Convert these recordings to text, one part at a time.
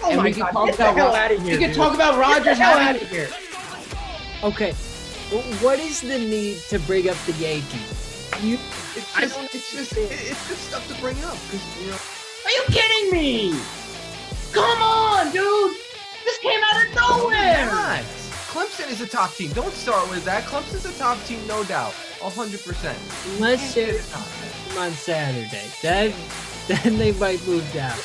Oh and my we can God, talk get the about hell out of here. We can dude. talk about Rodgers. Get the hell out of here. Okay, what is the need to bring up the Yankees? It's just stuff to bring up because Are you kidding me? Come on, dude. This came out of nowhere. not. Clemson is a top team. Don't start with that. Clemson's a top team, no doubt, 100%. Unless they're on Saturday, then they might move down.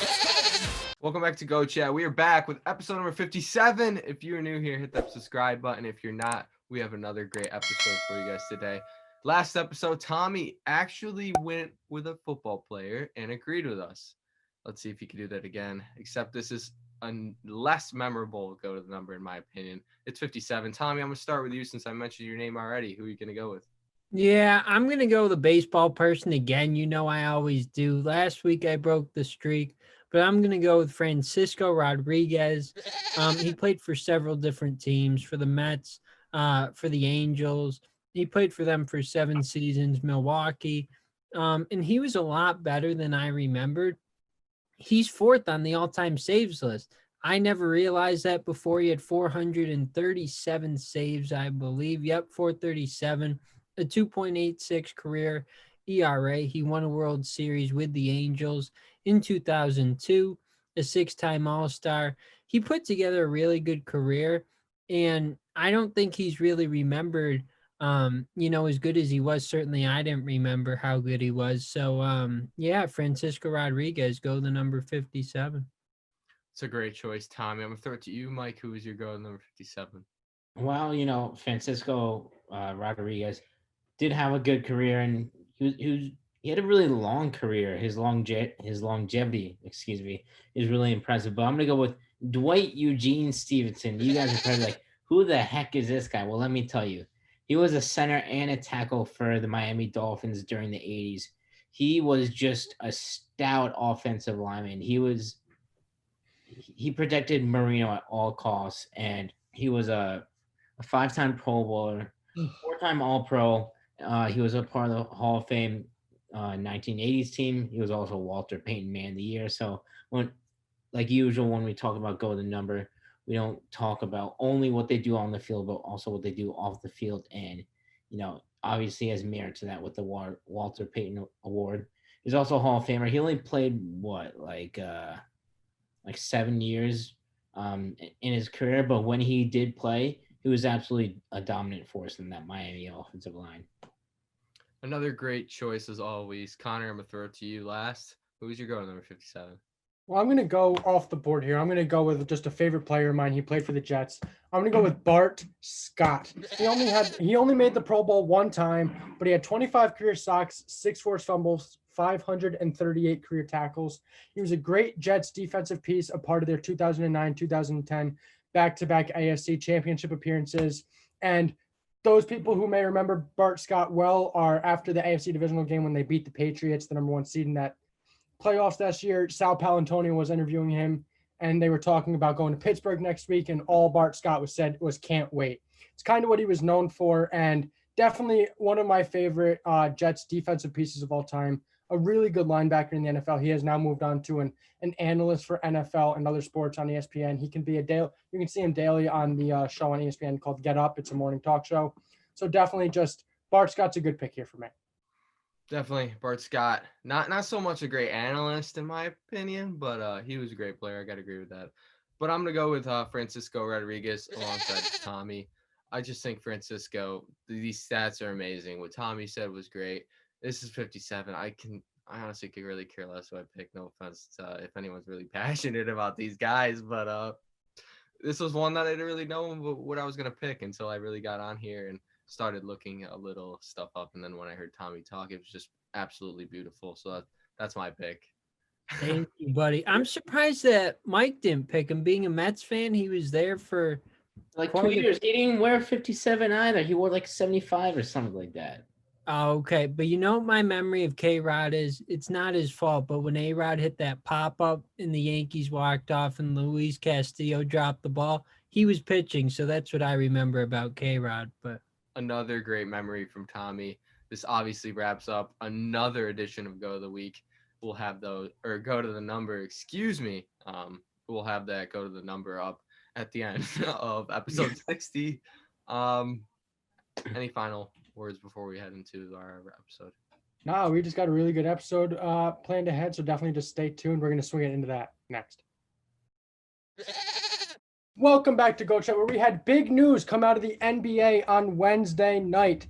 Welcome back to Go Chat. We are back with episode number 57. If you're new here, hit that subscribe button. If you're not, we have another great episode for you guys today. Last episode, Tommy actually went with a football player and agreed with us. Let's see if he can do that again, except this is a less memorable go to the number in my opinion. It's 57. Tommy, I'm going to start with you since I mentioned your name already. Who are you going to go with? Yeah, I'm going to go with a baseball person again. You know I always do. Last week I broke the streak, but I'm going to go with Francisco Rodriguez. He played for several different teams, for the Mets, for the Angels. He played for them for 7 seasons, Milwaukee. And he was a lot better than I remembered. He's 4th on the all-time saves list. I never realized that before. He had 437 saves, I believe. Yep, 437. A 2.86 career ERA. He won a World Series with the Angels in 2002, a 6-time All-Star. He put together a really good career, and I don't think he's really remembered, as good as he was. Certainly I didn't remember how good he was. So, yeah, Francisco Rodriguez, go the number 57. It's a great choice, Tommy. I'm going to throw it to you, Mike. Who is your go number 57? Well, Francisco Rodriguez did have a good career, and he had a really long career. His longevity, is really impressive. But I'm gonna go with Dwight Eugene Stevenson. You guys are probably like, who the heck is this guy? Well, let me tell you. He was a center and a tackle for the Miami Dolphins during the 80s. He was just a stout offensive lineman. He protected Marino at all costs, and he was a 5-time Pro Bowler, 4-time All-Pro. He was a part of the Hall of Fame 1980s team. He was also Walter Payton Man of the Year. So like usual, when we talk about go the number, we don't talk about only what they do on the field, but also what they do off the field. And, obviously has merit to that with the Walter Payton Award. He's also a Hall of Famer. He only played like 7 years in his career, but when he did play, he was absolutely a dominant force in that Miami offensive line. Another great choice as always. Connor, I'm going to throw it to you last. Who's your go number 57? Well, I'm going to go off the board here. I'm going to go with just a favorite player of mine. He played for the Jets. I'm going to go with Bart Scott. He only made the Pro Bowl 1 time, but he had 25 career sacks, 6 forced fumbles, 538 career tackles. He was a great Jets defensive piece, a part of their 2009-2010 back-to-back AFC championship appearances. And those people who may remember Bart Scott well are after the AFC divisional game when they beat the Patriots, the number 1 seed in that playoffs last year. Sal Palantonio was interviewing him, and they were talking about going to Pittsburgh next week, and all Bart Scott said was can't wait. It's kind of what he was known for, and definitely one of my favorite Jets defensive pieces of all time. A really good linebacker in the NFL. He has now moved on to an analyst for NFL and other sports on ESPN. He can be you can see him daily on the show on ESPN called Get Up. It's a morning talk show. So definitely just Bart Scott's a good pick here for me. Definitely Bart Scott. Not so much a great analyst in my opinion, but he was a great player. I got to agree with that. But I'm going to go with Francisco Rodriguez alongside Tommy. I just think Francisco, these stats are amazing. What Tommy said was great. This is 57. I honestly could really care less who I pick. No offense if anyone's really passionate about these guys, but this was one that I didn't really know what I was going to pick until I really got on here and started looking a little stuff up. And then when I heard Tommy talk, it was just absolutely beautiful. So that's my pick. Thank you, buddy. I'm surprised that Mike didn't pick him. Being a Mets fan, he was there for like 2 years. He didn't wear 57 either. He wore like 75 or something like that. Oh, okay. But my memory of K-Rod is, it's not his fault, but when A-Rod hit that pop-up and the Yankees walked off and Luis Castillo dropped the ball, he was pitching. So that's what I remember about K-Rod. But another great memory from Tommy. This obviously wraps up another edition of Go of the Week. We'll have those, or Go to the Number, excuse me. we'll have that go to the number up at the end of episode 60. Any final words before we head into our episode? No, we just got a really good episode planned ahead, so definitely just stay tuned. We're going to swing it into that next. Welcome back to Go Chat, where we had big news come out of the NBA on Wednesday night.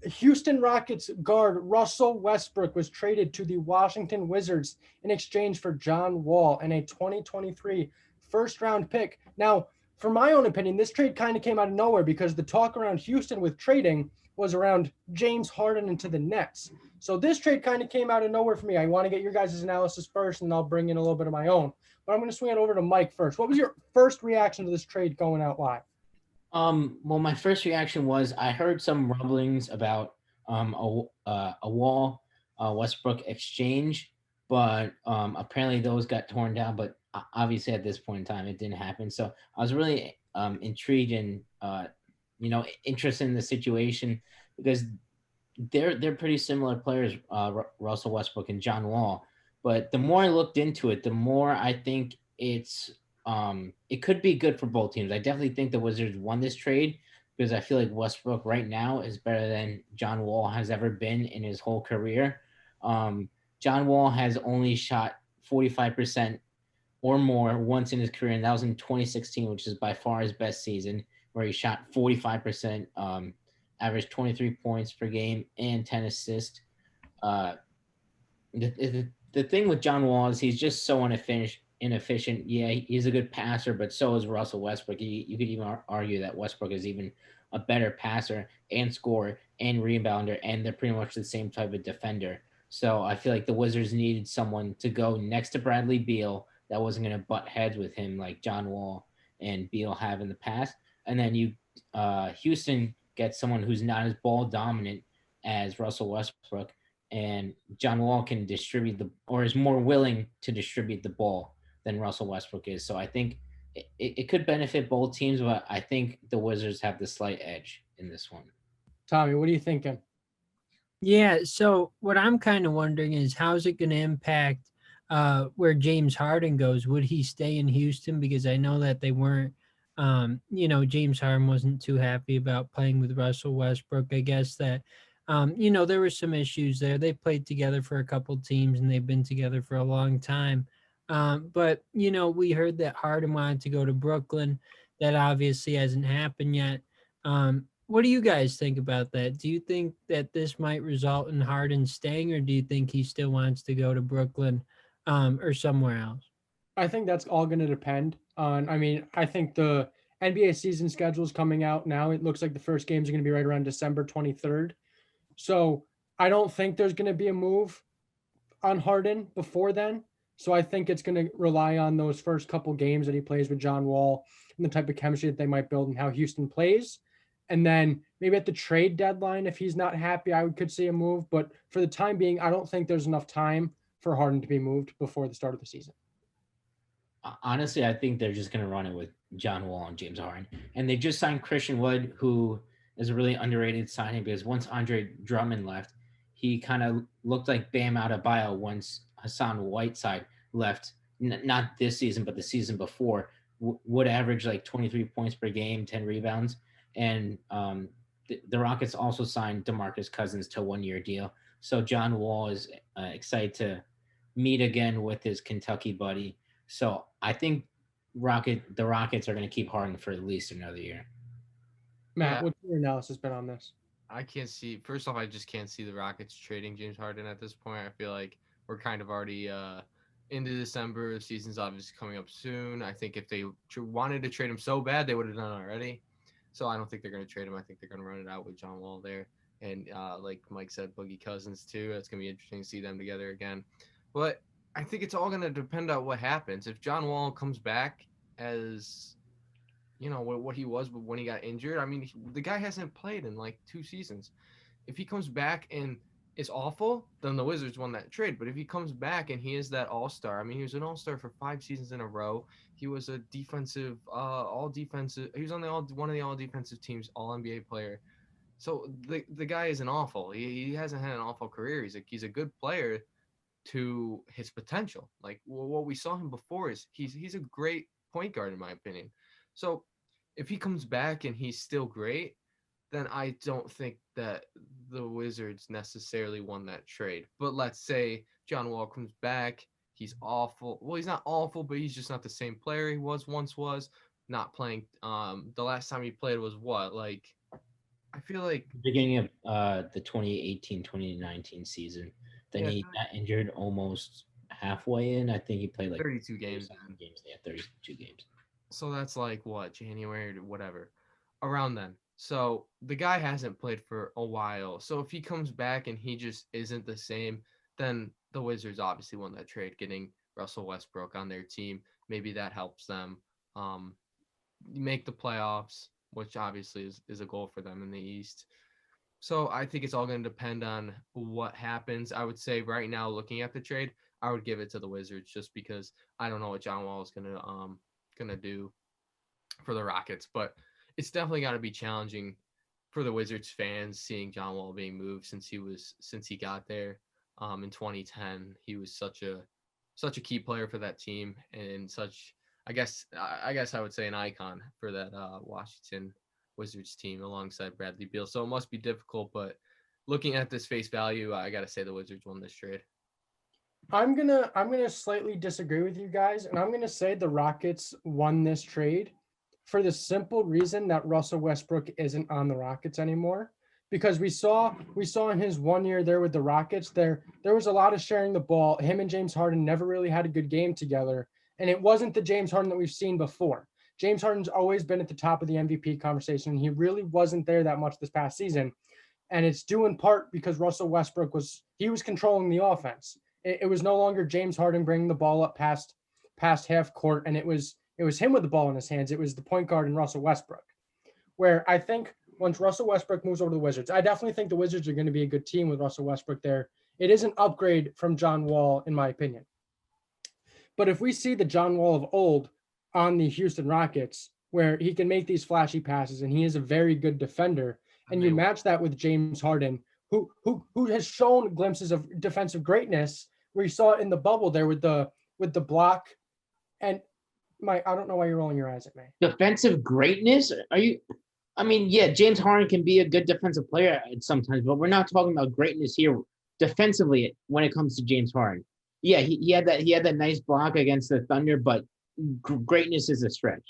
Houston Rockets guard Russell Westbrook was traded to the Washington Wizards in exchange for John Wall and a 2023 first-round pick. Now, for my own opinion, this trade kind of came out of nowhere because the talk around Houston with trading was around James Harden into the Nets. So this trade kind of came out of nowhere for me. I want to get your guys' analysis first, and I'll bring in a little bit of my own. But I'm going to swing it over to Mike first. What was your first reaction to this trade going out live? Well, my first reaction was I heard some rumblings about a Wall Westbrook exchange, but apparently those got torn down. But obviously at this point in time, it didn't happen. So I was really intrigued and interested in the situation because they're pretty similar players, Russell Westbrook and John Wall. But the more I looked into it, the more I think it could be good for both teams. I definitely think the Wizards won this trade because I feel like Westbrook right now is better than John Wall has ever been in his whole career. John Wall has only shot 45% or more once in his career, and that was in 2016, which is by far his best season, where he shot 45%, averaged 23 points per game and 10 assists. The thing with John Wall is he's just so inefficient. Yeah, he's a good passer, but so is Russell Westbrook. You could even argue that Westbrook is even a better passer and scorer and rebounder, and they're pretty much the same type of defender. So I feel like the Wizards needed someone to go next to Bradley Beal that wasn't going to butt heads with him like John Wall and Beal have in the past. And then Houston gets someone who's not as ball dominant as Russell Westbrook, and John Wall can distribute or is more willing to distribute the ball than Russell Westbrook is. So I think it could benefit both teams, but I think the Wizards have the slight edge in this one. Tommy, what are you thinking? Yeah, so what I'm kind of wondering is how's it going to impact where James Harden goes? Would he stay in Houston? Because I know that they weren't, James Harden wasn't too happy about playing with Russell Westbrook. I guess that, there were some issues there. They played together for a couple teams and they've been together for a long time. But, we heard that Harden wanted to go to Brooklyn. That obviously hasn't happened yet. What do you guys think about that? Do you think that this might result in Harden staying, or do you think he still wants to go to Brooklyn or somewhere else? I think that's all going to depend on, I think the NBA season schedule is coming out now. It looks like the first games are going to be right around December 23rd. So I don't think there's going to be a move on Harden before then. So I think it's going to rely on those first couple games that he plays with John Wall and the type of chemistry that they might build and how Houston plays. And then maybe at the trade deadline, if he's not happy, I could see a move. But for the time being, I don't think there's enough time for Harden to be moved before the start of the season. Honestly, I think they're just going to run it with John Wall and James Harden. And they just signed Christian Wood, who is a really underrated signing because once Andre Drummond left, he kind of looked like Bam Adebayo once Hassan Whiteside left. Not this season, but the season before. Would average like 23 points per game, 10 rebounds. And the Rockets also signed DeMarcus Cousins to a 1-year deal. So John Wall is excited to meet again with his Kentucky buddy. So I think the Rockets are going to keep Harden for at least another year. Matt, what's your analysis been on this? I can't see. First off, I just can't see the Rockets trading James Harden at this point. I feel like we're kind of already into December. The season's obviously coming up soon. I think if they wanted to trade him so bad, they would have done it already. So I don't think they're going to trade him. I think they're going to run it out with John Wall there. And like Mike said, Boogie Cousins too. It's going to be interesting to see them together again. But I think it's all going to depend on what happens. If John Wall comes back as, what he was when he got injured, the guy hasn't played in like 2 seasons. If he comes back and is awful, then the Wizards won that trade. But if he comes back and he is that all-star, he was an all-star for 5 seasons in a row. He was a defensive, all-defensive. He was on one of the all-defensive teams, all-NBA player. So the guy isn't awful. He hasn't had an awful career. He's a good player. to his potential. Like what we saw him before is he's a great point guard in my opinion. So if he comes back and he's still great, then I don't think that the Wizards necessarily won that trade. But let's say John Wall comes back, he's awful. Well, he's not awful, but he's just not the same player he was. Not playing. The last time he played was what? Like, I feel like beginning of the 2018-2019 season. Then he got injured almost halfway in. I think he played like 32 games. Yeah, 32 games. So that's like what, January or whatever, around then. So the guy hasn't played for a while. So if he comes back and he just isn't the same, then the Wizards obviously won that trade, getting Russell Westbrook on their team. Maybe that helps them make the playoffs, which obviously is a goal for them in the East. So I think it's all going to depend on what happens. I would say right now, looking at the trade, I would give it to the Wizards just because I don't know what John Wall is gonna do for the Rockets, but it's definitely got to be challenging for the Wizards fans seeing John Wall being moved since he got there in 2010. He was such a key player for that team and such I guess I would say an icon for that Washington Wizards team alongside Bradley Beal. So it must be difficult, but looking at this face value, I got to say the Wizards won this trade. I'm gonna slightly disagree with you guys, and I'm gonna say the Rockets won this trade for the simple reason that Russell Westbrook isn't on the Rockets anymore. Because we saw in his 1 year there with the Rockets, there was a lot of sharing the ball. Him and James Harden never really had a good game together, and it wasn't the James Harden that we've seen before. James Harden's always been at the top of the MVP conversation. He really wasn't there that much this past season, and it's due in part because Russell Westbrook was controlling the offense. It was no longer James Harden bringing the ball up past half court, and it was him with the ball in his hands. It was the point guard and Russell Westbrook. Where I think once Russell Westbrook moves over to the Wizards, I definitely think the Wizards are going to be a good team with Russell Westbrook there. It is an upgrade from John Wall, in my opinion. But if we see the John Wall of old on the Houston Rockets, where he can make these flashy passes and he is a very good defender, and you match that with James Harden, who has shown glimpses of defensive greatness, where you saw it in the bubble there with the block. And I don't know why you're rolling your eyes at me. Defensive greatness? Yeah, James Harden can be a good defensive player sometimes, but we're not talking about greatness here defensively when it comes to James Harden. Yeah, he had that nice block against the Thunder, but greatness is a stretch.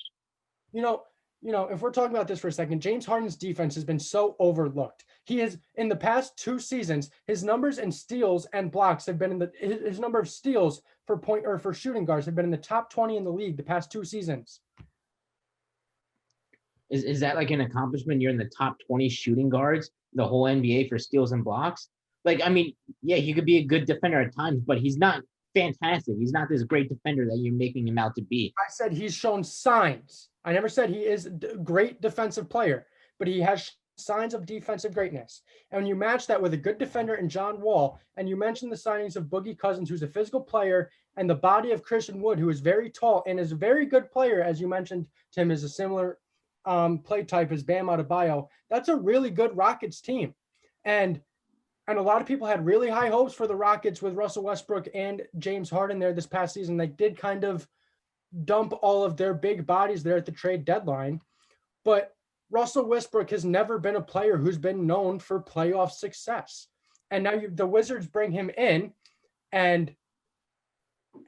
If we're talking about this for a second, James Harden's defense has been so overlooked. He has, in the past 2 seasons, his numbers in steals and blocks have been his number of steals for shooting guards have been in the top 20 in the league the past 2 seasons. Is that like an accomplishment? You're in the top 20 shooting guards, the whole NBA for steals and blocks? Yeah, he could be a good defender at times, but he's not fantastic. He's not this great defender that you're making him out to be. I said he's shown signs. I never said he is a great defensive player, but he has signs of defensive greatness. And when you match that with a good defender in John Wall, and you mentioned the signings of Boogie Cousins, who's a physical player, and the body of Christian Wood, who is very tall and is a very good player, as you mentioned, Tim, is a similar play type as Bam Adebayo, that's a really good Rockets team. And a lot of people had really high hopes for the Rockets with Russell Westbrook and James Harden there this past season. They did kind of dump all of their big bodies there at the trade deadline. But Russell Westbrook has never been a player who's been known for playoff success. And now the Wizards bring him in, and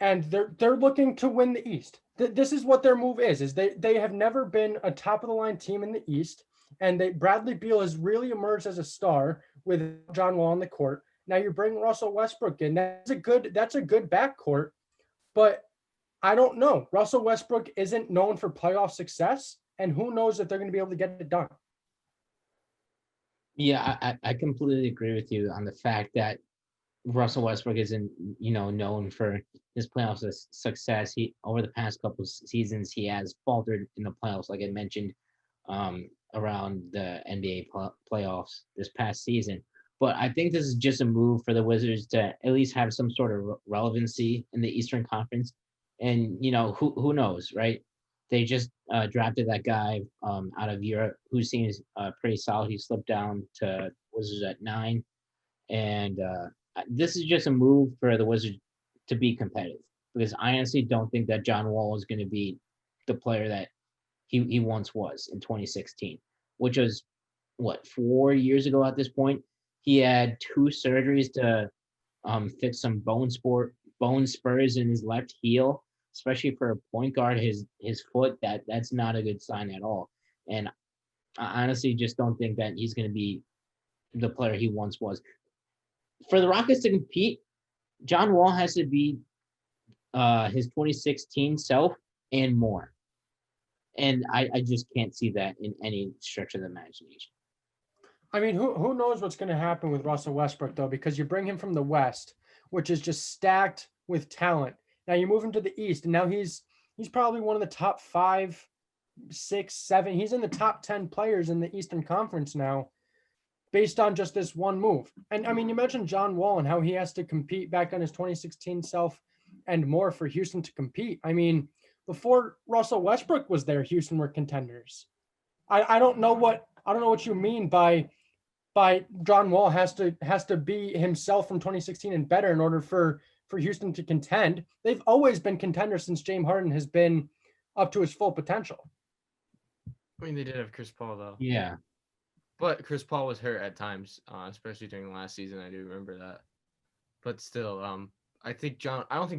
they're looking to win the East. This is what their move is they have never been a top of the line team in the East. And Bradley Beal has really emerged as a star with John Wall on the court. Now you bring Russell Westbrook in. That's a good backcourt, but I don't know. Russell Westbrook isn't known for playoff success, and who knows if they're going to be able to get it done. Yeah, I completely agree with you on the fact that Russell Westbrook isn't, known for his playoff success. He over the past couple of seasons, he has faltered in the playoffs, like I mentioned, around the NBA playoffs this past season. But I think this is just a move for the Wizards to at least have some sort of relevancy in the Eastern Conference. And, who knows, right? They just drafted that guy out of Europe who seems pretty solid. He slipped down to Wizards at 9. And this is just a move for the Wizards to be competitive, because I honestly don't think that John Wall is going to be the player that he once was in 2016, which was what, 4 years ago at this point. He had 2 surgeries to fix some bone spurs in his left heel, especially for a point guard. His foot, that's not a good sign at all. And I honestly just don't think that he's going to be the player he once was. For the Rockets to compete, John Wall has to be his 2016 self and more. And I just can't see that in any stretch of the imagination. I mean, who knows what's going to happen with Russell Westbrook, though, because you bring him from the West, which is just stacked with talent. Now you move him to the East, and now he's probably one of the top 5, 6, 7. He's in the top 10 players in the Eastern Conference now, based on just this one move. And I mean, you mentioned John Wall and how he has to compete back on his 2016 self and more for Houston to compete. I mean, before Russell Westbrook was there, Houston were contenders. I don't know what you mean by John Wall has to be himself from 2016 and better in order for Houston to contend. They've always been contenders since James Harden has been up to his full potential. I mean, they did have Chris Paul though. Yeah. But Chris Paul was hurt at times, especially during the last season. I do remember that. But still, I don't think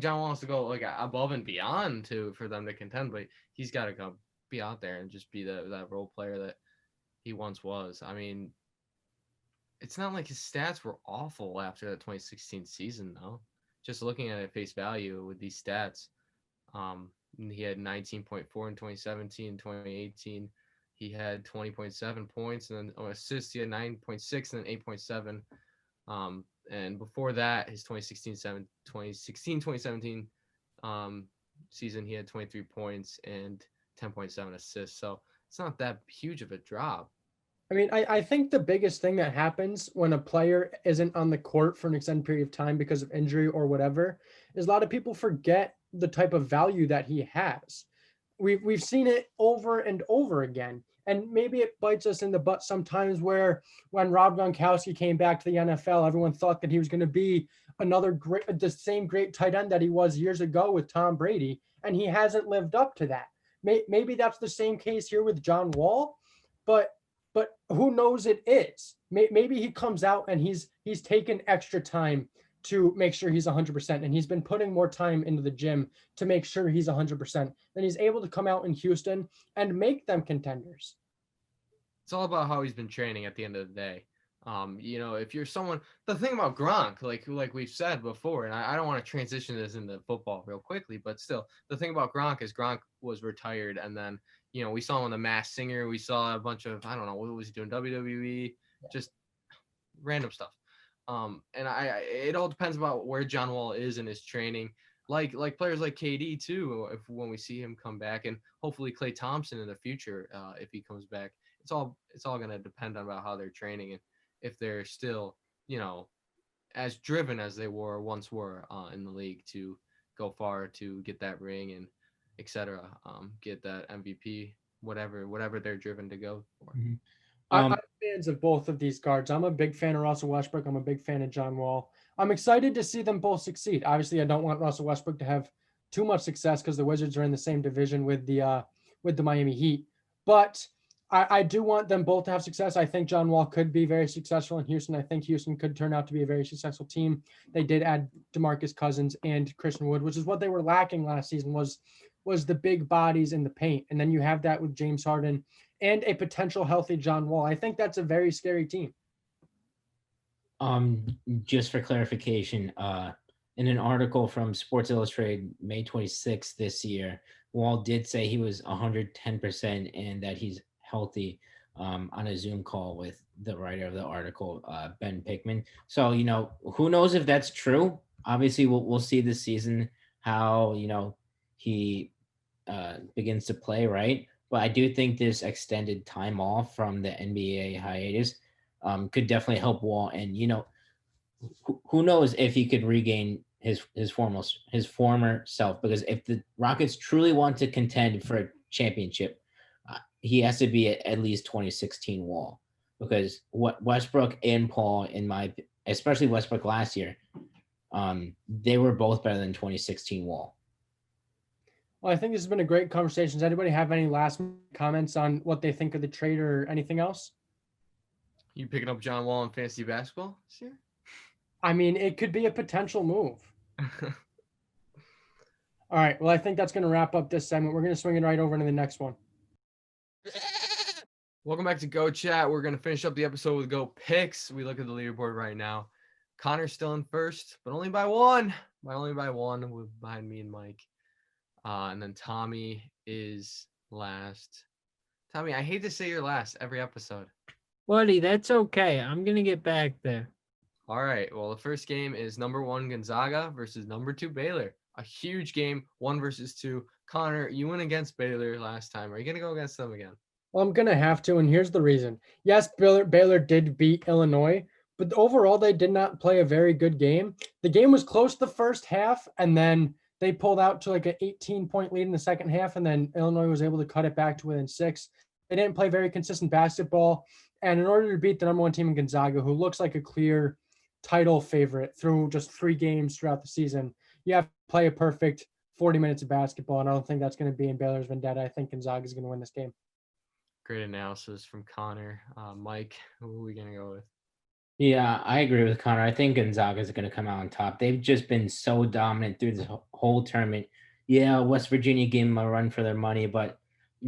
John wants to go like above and beyond for them to contend, but he's got to go be out there and just be that role player that he once was. I mean, it's not like his stats were awful after the 2016 season, though. Just looking at it face value with these stats, he had 19.4 in 2017, 2018. He had 20.7 points, and then assists, he had 9.6 and then 8.7. And before that, his 2016-2017 season, he had 23 points and 10.7 assists. So it's not that huge of a drop. I mean, I think the biggest thing that happens when a player isn't on the court for an extended period of time because of injury or whatever is a lot of people forget the type of value that he has. We've seen it over and over again. And maybe it bites us in the butt sometimes where when Rob Gronkowski came back to the NFL, everyone thought that he was going to be the same great tight end that he was years ago with Tom Brady. And he hasn't lived up to that. Maybe that's the same case here with John Wall, but who knows it is. Maybe he comes out and he's taken extra time to make sure he's 100%, and he's been putting more time into the gym to make sure he's 100%. Then he's able to come out in Houston and make them contenders. It's all about how he's been training at the end of the day. If you're someone, the thing about Gronk, like we've said before, and I don't want to transition this into football real quickly, but still, the thing about Gronk is Gronk was retired, and then we saw him on The Masked Singer. We saw a bunch of, I don't know, what was he doing, WWE, just random stuff. And it all depends about where John Wall is in his training. Like players like KD too, when we see him come back, and hopefully Klay Thompson in the future, if he comes back, it's all going to depend on about how they're training and if they're still, as driven as they once were in the league to go far to get that ring and etc. Get that MVP, whatever they're driven to go for. Mm-hmm. I'm fans of both of these guards. I'm a big fan of Russell Westbrook. I'm a big fan of John Wall. I'm excited to see them both succeed. Obviously, I don't want Russell Westbrook to have too much success because the Wizards are in the same division with the Miami Heat. But I do want them both to have success. I think John Wall could be very successful in Houston. I think Houston could turn out to be a very successful team. They did add DeMarcus Cousins and Christian Wood, which is what they were lacking last season was the big bodies in the paint. And then you have that with James Harden and a potential healthy John Wall. I think that's a very scary team. Just for clarification, in an article from Sports Illustrated, May 26th this year, Wall did say he was 110% and that he's healthy on a Zoom call with the writer of the article, Ben Pickman. So, who knows if that's true? Obviously, we'll see this season how, he begins to play, right? But I do think this extended time off from the NBA hiatus could definitely help Wall. And, who knows if he could regain his former self, because if the Rockets truly want to contend for a championship, he has to be at least 2016 Wall, because what Westbrook and Paul, in my especially Westbrook last year, they were both better than 2016 Wall. Well, I think this has been a great conversation. Does anybody have any last comments on what they think of the trade or anything else? You picking up John Wall in fantasy basketball this year? I mean, it could be a potential move. All right. Well, I think that's going to wrap up this segment. We're going to swing it right over into the next one. Welcome back to Go Chat. We're going to finish up the episode with Go Picks. We look at the leaderboard right now. Connor's still in first, but only by one. Only by one, behind me and Mike. And then Tommy is last. Tommy, I hate to say you're last every episode. Buddy, that's okay. I'm going to get back there. All right. Well, the first game is number 1 Gonzaga versus number 2 Baylor. A huge game, 1 versus 2. Connor, you went against Baylor last time. Are you going to go against them again? Well, I'm going to have to, and here's the reason. Yes, Baylor did beat Illinois, but overall they did not play a very good game. The game was close the first half, and then they pulled out to like an 18-point lead in the second half, and then Illinois was able to cut it back to within 6. They didn't play very consistent basketball, and in order to beat the number 1 team in Gonzaga, who looks like a clear title favorite through just 3 games throughout the season, you have to play a perfect 40 minutes of basketball, and I don't think that's going to be in Baylor's vendetta. I think Gonzaga is going to win this game. Great analysis from Connor. Mike, who are we going to go with? Yeah, I agree with Connor. I think Gonzaga is going to come out on top. They've just been so dominant through this whole tournament. Yeah, West Virginia gave them a run for their money, but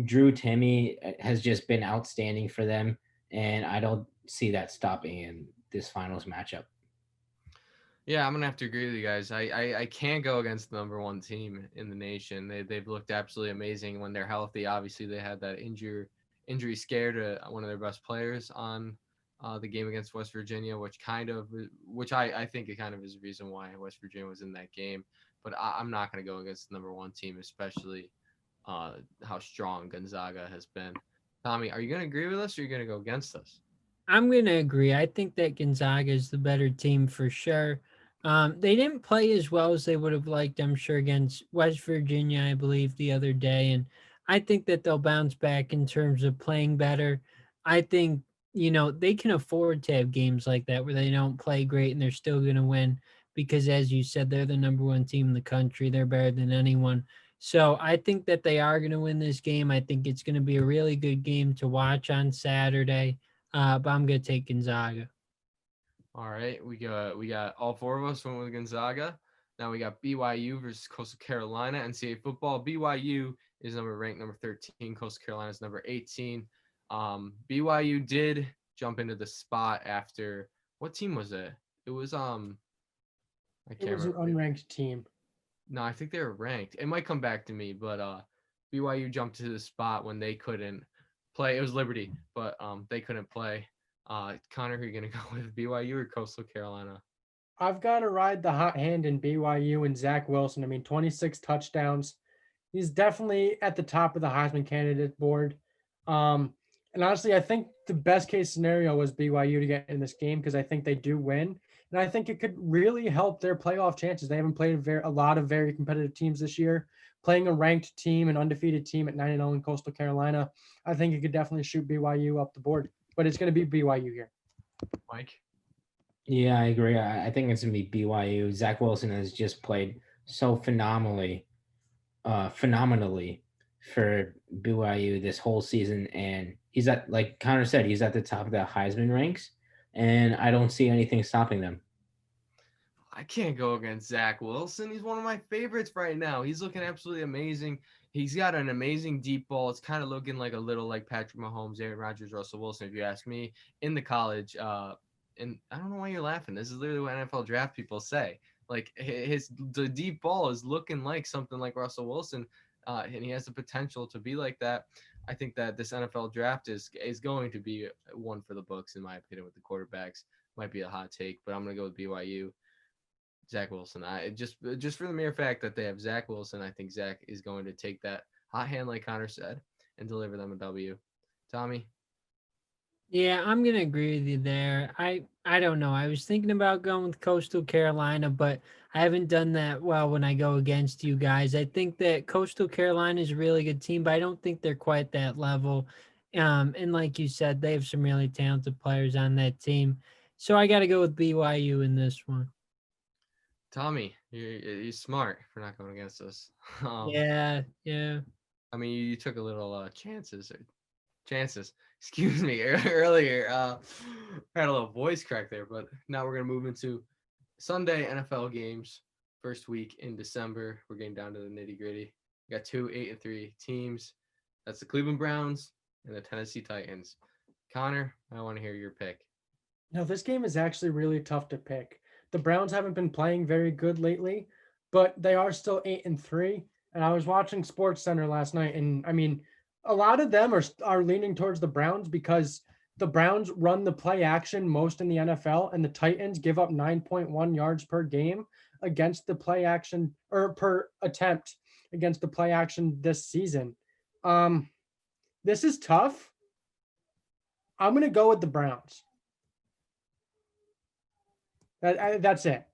Drew Timme has just been outstanding for them, and I don't see that stopping in this finals matchup. Yeah, I'm going to have to agree with you guys. I can't go against the number 1 team in the nation. They've looked absolutely amazing when they're healthy. Obviously, they had that injury scare to one of their best players on the game against West Virginia, which I think it kind of is the reason why West Virginia was in that game. But I'm not going to go against the number 1 team, especially how strong Gonzaga has been. Tommy, are you going to agree with us or are you going to go against us? I'm going to agree. I think that Gonzaga is the better team for sure. They didn't play as well as they would have liked, I'm sure, against West Virginia, I believe, the other day. And I think that they'll bounce back in terms of playing better. I think, they can afford to have games like that where they don't play great and they're still going to win because, as you said, they're the number 1 team in the country. They're better than anyone. So I think that they are going to win this game. I think it's going to be a really good game to watch on Saturday, but I'm going to take Gonzaga. All right, we got all 4 of us went with Gonzaga. Now we got BYU versus Coastal Carolina NCAA football. BYU is ranked number 13. Coastal Carolina is number 18. BYU did jump into the spot after what team was it? It was I can't remember. It was an unranked team. No, I think they were ranked. It might come back to me, but BYU jumped to the spot when they couldn't play. It was Liberty, but they couldn't play. Connor, who are you gonna go with, BYU or Coastal Carolina? I've got to ride the hot hand in BYU and Zach Wilson. I mean, 26 touchdowns. He's definitely at the top of the Heisman candidate board. And honestly, I think the best case scenario was BYU to get in this game because I think they do win. And I think it could really help their playoff chances. They haven't played a lot of very competitive teams this year. Playing a ranked team, an undefeated team at 9-0 in Coastal Carolina, I think it could definitely shoot BYU up the board. But it's going to be BYU here. Mike? Yeah, I agree. I think it's going to be BYU. Zach Wilson has just played so phenomenally for BYU this whole season. And he's at, like Connor said, he's at the top of the Heisman ranks. And I don't see anything stopping them. I can't go against Zach Wilson. He's one of my favorites right now. He's looking absolutely amazing. He's got an amazing deep ball. It's kind of looking like a little like Patrick Mahomes, Aaron Rodgers, Russell Wilson, if you ask me, in the college. And I don't know why you're laughing. This is literally what NFL draft people say. Like the deep ball is looking like something like Russell Wilson, and he has the potential to be like that. I think that this NFL draft is going to be one for the books, in my opinion, with the quarterbacks. Might be a hot take, but I'm going to go with BYU. Zach Wilson. I just for the mere fact that they have Zach Wilson, I think Zach is going to take that hot hand, like Connor said, and deliver them a W. Tommy? Yeah, I'm gonna agree with you there. I don't know. I was thinking about going with Coastal Carolina, but I haven't done that well when I go against you guys. I think that Coastal Carolina is a really good team, but I don't think they're quite that level. And like you said, they have some really talented players on that team. So I got to go with BYU in this one. Tommy, you're smart for not going against us. Yeah. I mean, you took a little chances. Excuse me, earlier. I had a little voice crack there, but now we're gonna move into Sunday NFL games. First week in December. We're getting down to the nitty gritty. We got 2 8-3 teams. That's the Cleveland Browns and the Tennessee Titans. Connor, I want to hear your pick. No, this game is actually really tough to pick. The Browns haven't been playing very good lately, but they are still 8-3. And I was watching Sports Center last night, and I mean, a lot of them are leaning towards the Browns because the Browns run the play action most in the NFL, and the Titans give up 9.1 yards per game against the play action or per attempt against the play action this season. This is tough. I'm going to go with the Browns. That's it.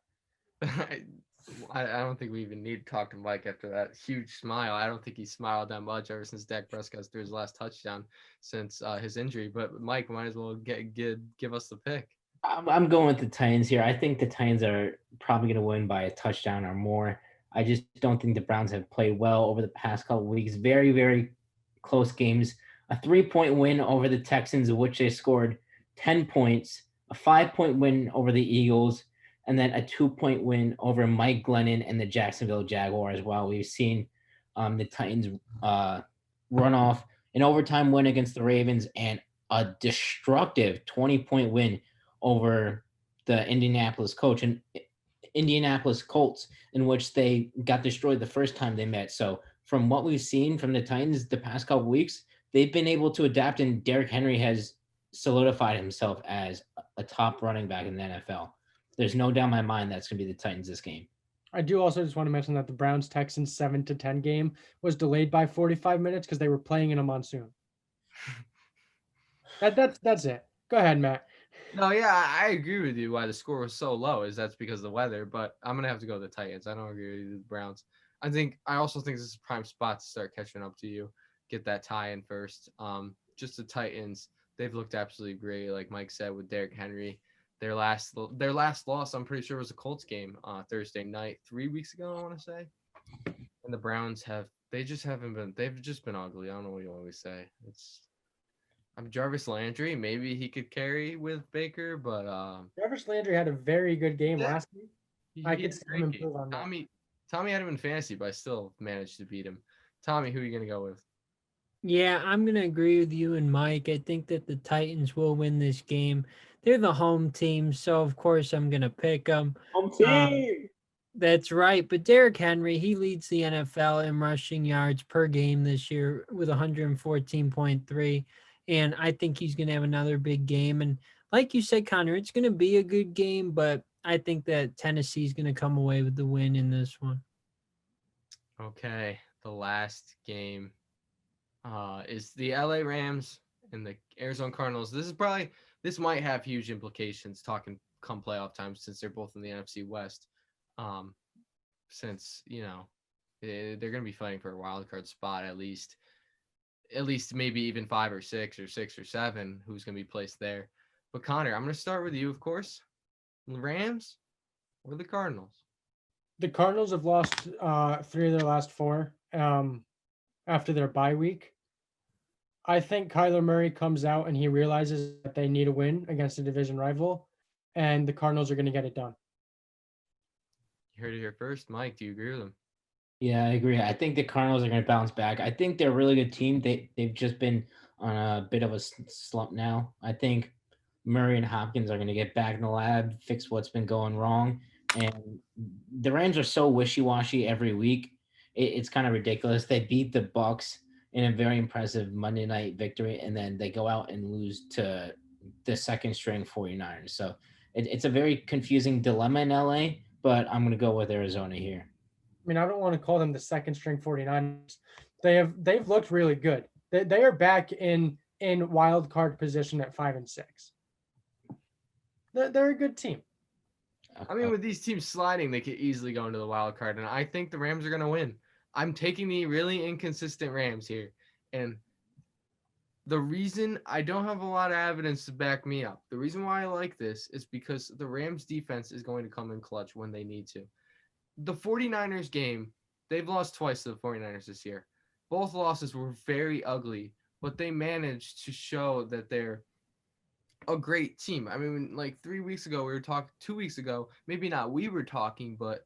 I don't think we even need to talk to Mike after that huge smile. I don't think he smiled that much ever since Dak Prescott threw his last touchdown since his injury. But Mike might as well give us the pick. I'm going with the Titans here. I think the Titans are probably going to win by a touchdown or more. I just don't think the Browns have played well over the past couple of weeks. Very, very close games. A 3-point win over the Texans, of which they scored 10 points. A 5-point win over the Eagles, and then a 2-point win over Mike Glennon and the Jacksonville Jaguars. While we've seen the Titans run off an overtime win against the Ravens and a destructive 20-point win over the Indianapolis Colts, in which they got destroyed the first time they met. So from what we've seen from the Titans the past couple weeks, they've been able to adapt, and Derrick Henry has solidified himself as a top running back in the NFL. There's no doubt in my mind that's going to be the Titans this game. I do also just want to mention that the Browns-Texans 7-10 game was delayed by 45 minutes because they were playing in a monsoon. That's it. Go ahead, Matt. No, yeah, I agree with you. Why the score was so low is that's because of the weather. But I'm gonna have to go with the Titans. I don't agree with the Browns. I also think this is a prime spot to start catching up to you. Get that tie in first. Just the Titans. They've looked absolutely great, like Mike said, with Derrick Henry. Their last loss, I'm pretty sure, was a Colts game Thursday night 3 weeks ago, I want to say. And the Browns they've just been ugly. I don't know what you always say. I'm Jarvis Landry. Maybe he could carry with Baker, but Jarvis Landry had a very good game last week. I he could had a see him great game. improve on that. Tommy had him in fantasy, but I still managed to beat him. Tommy, who are you gonna go with? Yeah, I'm going to agree with you and Mike. I think that the Titans will win this game. They're the home team, so of course I'm going to pick them. Home team. That's right. But Derrick Henry, he leads the NFL in rushing yards per game this year with 114.3. And I think he's going to have another big game. And like you said, Connor, it's going to be a good game, but I think that Tennessee's going to come away with the win in this one. Okay, the last game is the LA Rams and the Arizona Cardinals. This might have huge implications talking come playoff time since they're both in the NFC West. Since they're going to be fighting for a wild card spot at least maybe even 5 or 6 or 6 or 7 who's going to be placed there. But Connor, I'm going to start with you, of course. The Rams or the Cardinals? The Cardinals have lost 3 of their last 4 after their bye week. I think Kyler Murray comes out and he realizes that they need a win against a division rival, and the Cardinals are going to get it done. You heard it here first. Mike, do you agree with him? Yeah, I agree. I think the Cardinals are going to bounce back. I think they're a really good team. They've just been on a bit of a slump now. I think Murray and Hopkins are going to get back in the lab, fix what's been going wrong. And the Rams are so wishy-washy every week. It's kind of ridiculous. They beat the Bucs in a very impressive Monday night victory, and then they go out and lose to the second-string 49ers. So it's a very confusing dilemma in LA, but I'm going to go with Arizona here. I mean, I don't want to call them the second-string 49ers. They've looked really good. They are back in wild card position at 5 and 6. They're a good team. I mean, with these teams sliding, they could easily go into the wild card, and I think the Rams are going to win. I'm taking the really inconsistent Rams here, and The reason I don't have a lot of evidence to back me up, the reason why I like this is because the Rams defense is going to come in clutch when they need to. The 49ers game, they've lost twice to the 49ers this year. Both losses were very ugly, but they managed to show that they're a great team. I mean, like 3 weeks ago, we were talking, 2 weeks ago, maybe not we were talking, but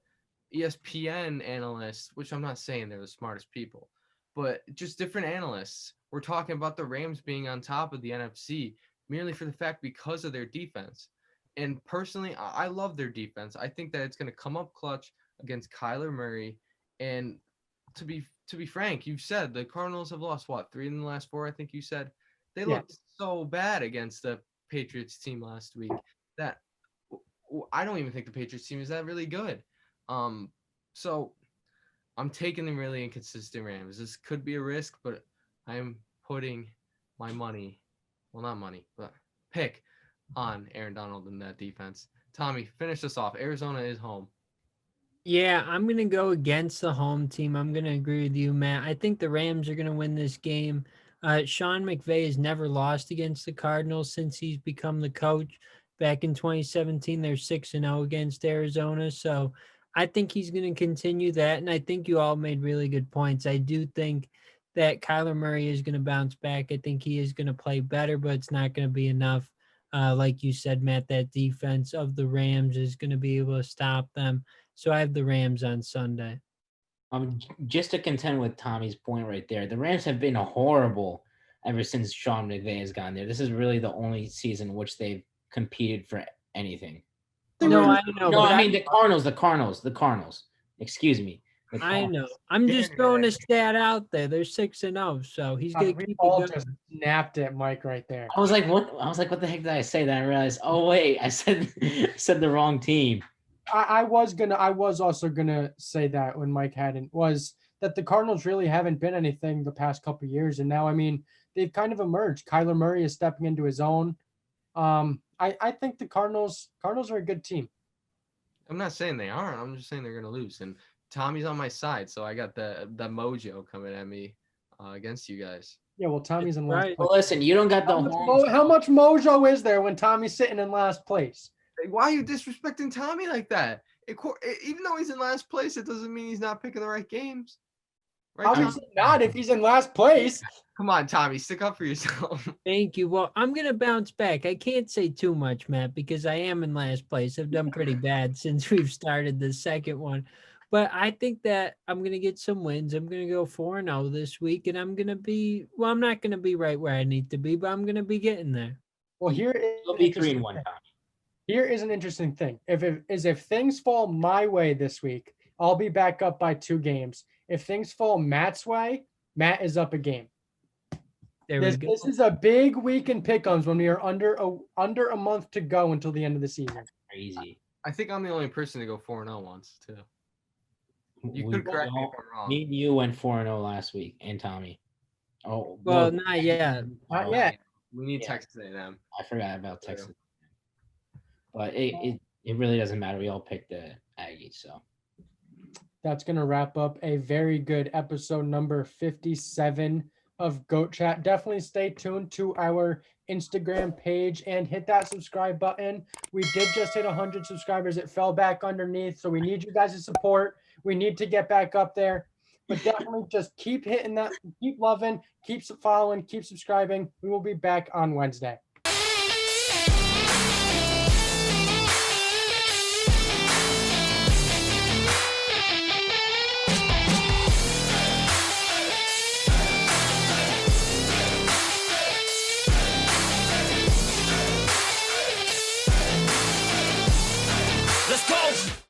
ESPN analysts, which I'm not saying they're the smartest people, but just different analysts were talking about the Rams being on top of the NFC merely for the fact because of their defense. And personally, I love their defense. I think that it's going to come up clutch against Kyler Murray. And to be frank, you've said the Cardinals have lost what, 3 in the last 4, I think you said. They looked so bad against the Patriots team last week that I don't even think the Patriots team is that really good. So I'm taking the really inconsistent Rams. This could be a risk, but I'm putting my money, well, not money, but pick on Aaron Donald in that defense. Tommy, finish this off. Arizona is home. Yeah, I'm going to go against the home team. I'm going to agree with you, Matt. I think the Rams are going to win this game. Sean McVay has never lost against the Cardinals since he's become the coach. Back in 2017, they're 6-0 against Arizona. So I think he's going to continue that. And I think you all made really good points. I do think that Kyler Murray is going to bounce back. I think he is going to play better, but it's not going to be enough. Like you said, Matt, that defense of the Rams is going to be able to stop them. So I have the Rams on Sunday. Just to contend with Tommy's point right there, the Rams have been horrible ever since Sean McVay has gone there. This is really the only season in which they've competed for anything. No, I know. No, I mean the Cardinals. Excuse me. I know. I'm just throwing a stat out there. They're 6-0, so he's gonna keep it going. Just snapped it, Mike, right there. I was like, what the heck did I say? Then I realized, oh wait, I said the wrong team. I was also gonna say that when Mike hadn't, was that the Cardinals really haven't been anything the past couple of years, and now I mean they've kind of emerged. Kyler Murray is stepping into his own. I think the Cardinals are a good team. I'm not saying they aren't. I'm just saying they're gonna lose. And Tommy's on my side, so I got the mojo coming at me against you guys. Yeah, well, Tommy's in last place. Well, listen, you don't got the how much mojo is there when Tommy's sitting in last place? Why are you disrespecting Tommy like that? Even though he's in last place, it doesn't mean he's not picking the right games. Right, obviously not if he's in last place. Come on, Tommy, stick up for yourself. Thank you. Well, I'm going to bounce back. I can't say too much, Matt, because I am in last place. I've done pretty bad since we've started the second one. But I think that I'm going to get some wins. I'm going to go 4-0 this week, and I'm going to be – well, I'm not going to be right where I need to be, but I'm going to be getting there. Well, here it'll be 3-1. Here is an interesting thing. If things fall my way this week, I'll be back up by 2 games. If things fall Matt's way, Matt is up a game. This is a big week in pick'ems when we are under a month to go until the end of the season. Crazy. I think I'm the only person to go 4-0 once too. You could correct me if I'm wrong. Me and you went 4-0 last week, and Tommy. Oh, well, not yet. Not yet. We need Texas A&M. I forgot about Texas. But it really doesn't matter. We all picked the Aggies, so. That's going to wrap up a very good episode number 57 of Goat Chat. Definitely stay tuned to our Instagram page and hit that subscribe button. We did just hit 100 subscribers. It fell back underneath, so we need you guys' support. We need to get back up there. But definitely just keep hitting that, keep loving, keep following, keep subscribing. We will be back on Wednesday.